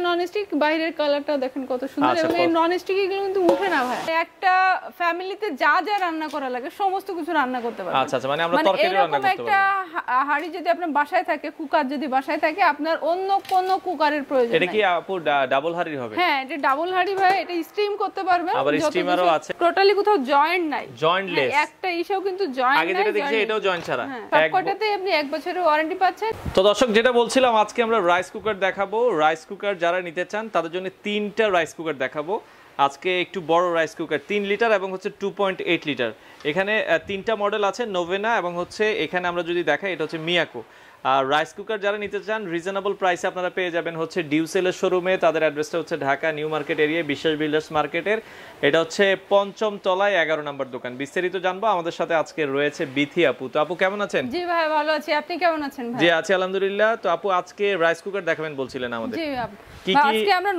Non stick, বাইরের কালারটা দেখেন কত সুন্দর। এবং এই নন স্টিক এগুলো কিন্তু উঠে না ভাই। একটা ফ্যামিলিতে যা যা রান্না করা লাগে সমস্ত কিছু রান্না করতে পারবেন। আচ্ছা আচ্ছা, মানে আমরা তরকারি রান্না করতে পারবো। একটা হাঁড়ি যদি আপনার বাসায় থাকে, কুকার যদি বাসায় থাকে, আপনার অন্য কোন কুকারের প্রয়োজন নেই। এটা কি আপু ডাবল হাঁড়ি হবে? হ্যাঁ, এটা ডাবল হাঁড়ি ভাই। এটা স্টিম করতে পারবেন। আবার স্টিমারও আছে। টোটালি কোথাও জয়েন্ট নাই, জয়েন্টলেস। একটা ইস্যু কিন্তু জয়েন্ট নাই। আগে যেটা দেখছি এটাও জয়েন্ট ছাড়া। সবকটাতে আপনি 1 বছরের ওয়ারেন্টি পাচ্ছেন। তো দর্শক, যেটা বলছিলাম, আজকে আমরা রাইস কুকার দেখাবো। রাইস কুকার যারা নিতে চান তাদের জন্য 3টা রাইস কুকার দেখাবো আজকে। একটু বড় রাইস কুকার 3 লিটার এবং হচ্ছে 2.8 লিটার। এখানে 3টা মডেল আছে, নোভেনা এবং হচ্ছে এখানে আমরা যদি দেখাই এটা হচ্ছে মিয়াকো। আর রাইস কুকার যারা নিতে চান রিজনেবল প্রাইসে আপনারা পেয়ে যাবেন হচ্ছে ডিউসেলের শোরুমে। তাদের অ্যাড্রেসটা হচ্ছে ঢাকা নিউ মার্কেট এরিয়া, বিশ্বাস বিল্ডার্স মার্কেটের। এটা হচ্ছে 5ম তলায় 11 নম্বর দোকান। বিস্তারিত জানবো। আমাদের সাথে আজকে রয়েছে বিথি আপু। তো আপু কেমন আছেন? জি ভাই, ভালো আছি। আপনি কেমন আছেন ভাই? জি আছি আলহামদুলিল্লাহ। তো আপু আজকে রাইস কুকার দেখাবেন বলছিলেন আমাদের। জি আপু, আজকে আমরা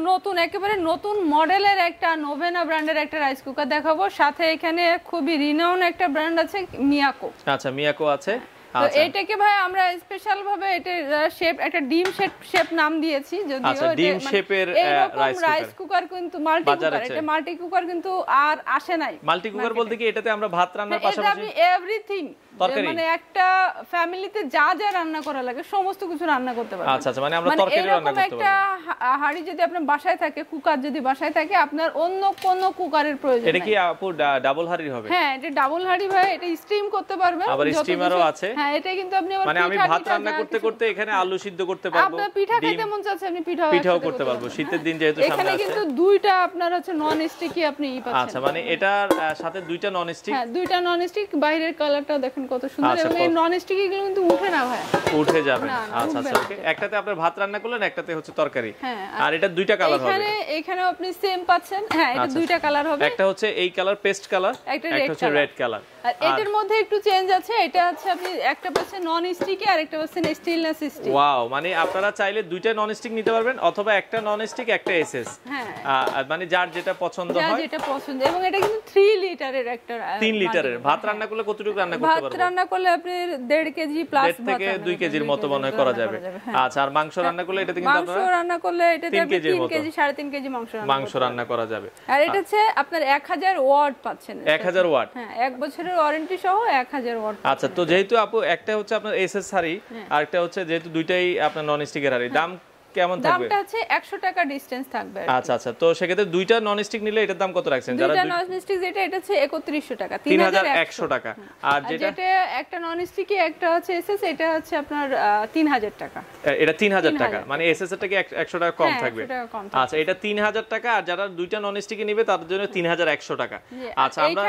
একেবারে নতুন মডেলের একটা নোভেনা ব্র্যান্ডের একটা রাইস কুকার দেখাবো। সাথে এখানে খুবই রিনাউন একটা ব্র্যান্ড আছে, মিয়াকো। আচ্ছা, মিয়াকো আছে। তো এটাকে ভাই আমরা স্পেশাল ভাবে এটা শেপ, একটা ডিম শেপ নাম দিয়েছি। যদিও ডিম শেপের রাইস কুকার কিন্তু মাল্টি কুকার, এটা মাল্টি কুকার কিন্তু আর আসে নাই। মাল্টি কুকার বলতে কি এটাতে আমরা ভাত রান্নার পাশাপাশি আপনি এভরিথিং, মানে একটা ফ্যামিলিতে যা যা রান্না করা লাগে সমস্ত কিছু রান্না করতে পারবেন। আচ্ছা আচ্ছা, মানে আমরা তরকারি রান্না করতে পারবো। একটা হাঁড়ি যদি আপনার বাসায় থাকে, কুকার যদি বাসায় থাকে, আপনার অন্য কোন কুকারের প্রয়োজন নেই। এটা কি আপু ডাবল হাঁড়ি হবে? হ্যাঁ, এটা ডাবল হাঁড়ি ভাই। এটা স্টিম করতে পারবেন। আবার স্টিমারও আছে। হ্যাঁ, এটা কিন্তু আপনি মানে আমি ভাত রান্না করতে করতে এখানে আলু সিদ্ধ করতে পারবো। আপনার পিঠা খেতে মন চাচ্ছে, আপনি পিঠাও করতে পারবো। শীতের দিন যেহেতু সামনে আছে। এখানে কিন্তু দুইটা আপনার হচ্ছে নন স্টিকই আপনি পাচ্ছেন। আচ্ছা, মানে এটার সাথে দুইটা নন স্টিক। হ্যাঁ, দুইটা নন স্টিক। বাইরের কালারটা দেখেন কত সুন্দর। এবং এই নন স্টিক এগুলো কিন্তু উঠে না ভাই। উঠে যাবে। আচ্ছা আচ্ছা, ওকে। একটাতে আপনি ভাত রান্না করলেন, একটাতে হচ্ছে তরকারি। আর এটা দুইটা কালার হবে। এখানে আপনি সেম পাচ্ছেন। হ্যাঁ, এটা দুইটা কালার হবে। একটা হচ্ছে এই কালার পেস্ট কালার, একটা হচ্ছে রেড কালার। আর এটার মধ্যে একটু চেঞ্জ আছে। এটা হচ্ছে আপনি একটা পাচ্ছেন নন স্টিকি আর একটা পাচ্ছেন স্টেইনলেস স্টিল। ওয়াও, মানে আপনারা চাইলে দুইটা নন স্টিক নিতে পারবেন অথবা একটা নন স্টিক একটা এসএস। হ্যাঁ, মানে যার যেটা পছন্দ হয়, যেটা পছন্দ। এবং এটা কিন্তু 3 লিটারের একটা 3 লিটারের। ভাত রান্না করলে কতটুকু রান্না করতে পারবেন? ভাত রান্না করলে আপনি 1.5 কেজি প্লাস ভাত থেকে 2 কেজির মতো মনে হয় করা যাবে। আচ্ছা, আর মাংস রান্না করলে এটাতে কিন্তু আপনারা মাংস রান্না করলে এটাতে 3 কেজি 3.5 কেজি মাংস রান্না করা যাবে। আর এটা হচ্ছে আপনার 1000 ওয়াট পাচ্ছেন। 1000 ওয়াট। হ্যাঁ, 1 বছরের ওয়ারেন্টি সহ 1000 ওয়াট। আচ্ছা, তো যেহেতু আপু একটা হচ্ছে আপনার এসএস হাড়ি আর একটা হচ্ছে যেহেতু দুইটাই আপনার নন স্টিকের হাড়ি, দাম কেমন থাকবে? দামটা আছে 100 টাকা ডিসটেন্স থাকবে। আচ্ছা আচ্ছা, তো সেক্ষেত্রে দুইটা নন স্টিক নিলে এটার দাম কত রাখছেন? যারা দুইটা নন স্টিক এটা হচ্ছে 3100 টাকা, 3100 টাকা। আর যেটা একটা নন স্টিকি একটা হচ্ছে এসএস, এটা হচ্ছে আপনার 3000 টাকা। এটা 3000 টাকা, মানে এসএস এর থেকে 100 টাকা কম থাকবে। আচ্ছা, এটা 3000 টাকা। আর যারা দুইটা নন স্টিকি নেবে তাদের জন্য 3100 টাকা। আচ্ছা, আমরা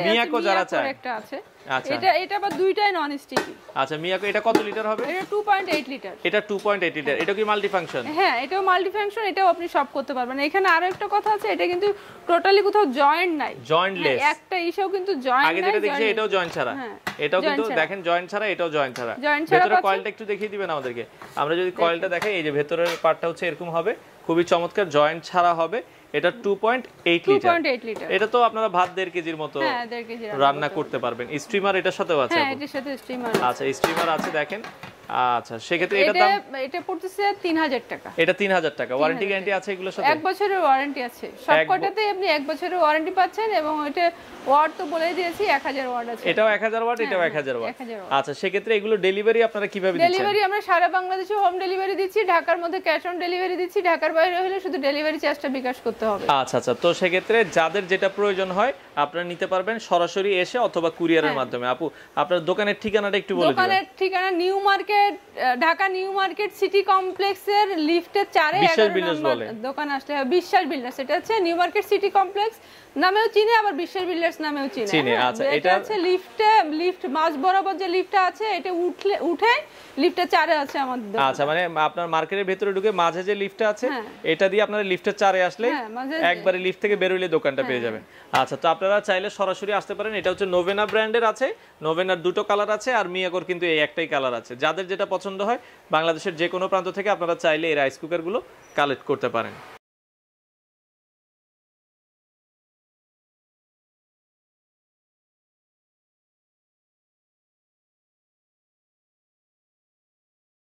মিয়াকো যারা চায় একটা আছে। আচ্ছা, এটা আবার দুইটাই নন স্টিকি। আচ্ছা, মিয়াকো এটা কত লিটার হবে? এটা 2.8 লিটার। এটা 2.8 লিটার। এটা কি মাল্টি ফাংশন? হ্যাঁ, এটাও মাল্টি ফাংশন। এটাও আপনি সব করতে পারবেন। এখানে আরো একটা কথা আছে, এটা কিন্তু টোটালি কোথাও জয়েন্ট নাই, জয়েন্টলেস। একটা ইস্যু কিন্তু জয়েন্ট নাই। আগে যেটা দেখছি এটাও জয়েন্ট ছাড়া। এটাও কিন্তু দেখেন জয়েন্ট ছাড়া, এটাও জয়েন্ট ছাড়া। ভেতরের কয়েলটা একটু দেখিয়ে দিবেন আমাদেরকে। আমরা যদি কয়েলটা দেখাই, এই যে ভেতরের পার্টটা হচ্ছে এরকম হবে, খুবই চমৎকার, জয়েন্ট ছাড়া হবে। এটা 2.8 লিটার। এটা তো আপনারা ভাত 1.5 কেজির মতো রান্না করতে পারবেন। স্টিমার এটার সাথেও আছে? হ্যাঁ, এটার সাথে স্টিমার আছে। আচ্ছা, স্টিমার আছে দেখেন। আচ্ছা, সেক্ষেত্রে এটা পড়তেছে 3000 টাকা। এটা 3000 টাকা। ওয়ারেন্টি গ্যারান্টি আছে এগুলোর সাথে? 1 বছরের ওয়ারেন্টি আছে। সবকটাতে আপনি 1 বছরের ওয়ারেন্টি পাচ্ছেন। এবং এটা ওয়াট তো বলেই দিয়েছি, 1000 ওয়াট আছে। এটাও 1000 ওয়াট, এটাও 1000 ওয়াট। আচ্ছা, সেক্ষেত্রে এগুলো ডেলিভারি আপনারা কিভাবে দিচ্ছেন? ডেলিভারি আমরা সারা বাংলাদেশে হোম ডেলিভারি দিচ্ছি। ঢাকার মধ্যে ক্যাশ অন ডেলিভারি দিচ্ছি। ঢাকার বাইরে হলে শুধু ডেলিভারি চার্জটা বিকাশ করতে হবে। আচ্ছা আচ্ছা, তো সেক্ষেত্রে যাদের যেটা প্রয়োজন হয় আপনারা নিতে পারবেন সরাসরি এসে অথবা কুরিয়ারের মাধ্যমে। আপু, আপনার দোকানের ঠিকানাটা একটু বলে দিবেন। দোকানের ঠিকানা new market, Dhaka new market city কমপ্লেক্সের লিফটের 4 দোকান আসলে বিশ্বাস বিল্ডার্স। এটা হচ্ছে নিউ মার্কেট সিটি কমপ্লেক্স নামেও চিনে, আবার বিশ্বাস বিল্ডার্স নামেও চিনে। আচ্ছা, এটা হচ্ছে লিফট মাঝ বরাবর যে লিফটটা আছে, এটা উঠে লিফটের 4 আছে আমাদের দোকান। আচ্ছা, মানে আপনার মার্কেটের ভিতরে ঢুকে মাঝে যে লিফটটা আছে এটা দিয়ে আপনারা লিফটের 4 আসলে একবারে লিফট থেকে বের হইলে দোকানটা পেয়ে যাবেন। আচ্ছা, তো আপনারা চাইলে সরাসরি আসতে পারেন। এটা হচ্ছে নোভেনা ব্র্যান্ডের আছে। নোভেনার দুটো কালার আছে, আর মিয়াকোর কিন্তু এই একটাই কালার আছে। যাদের যেটা পছন্দ হয় বাংলাদেশের যে কোনো প্রান্ত থেকে আপনারা চাইলে এই রাইস কুকারগুলো কালেক্ট করতে পারেন।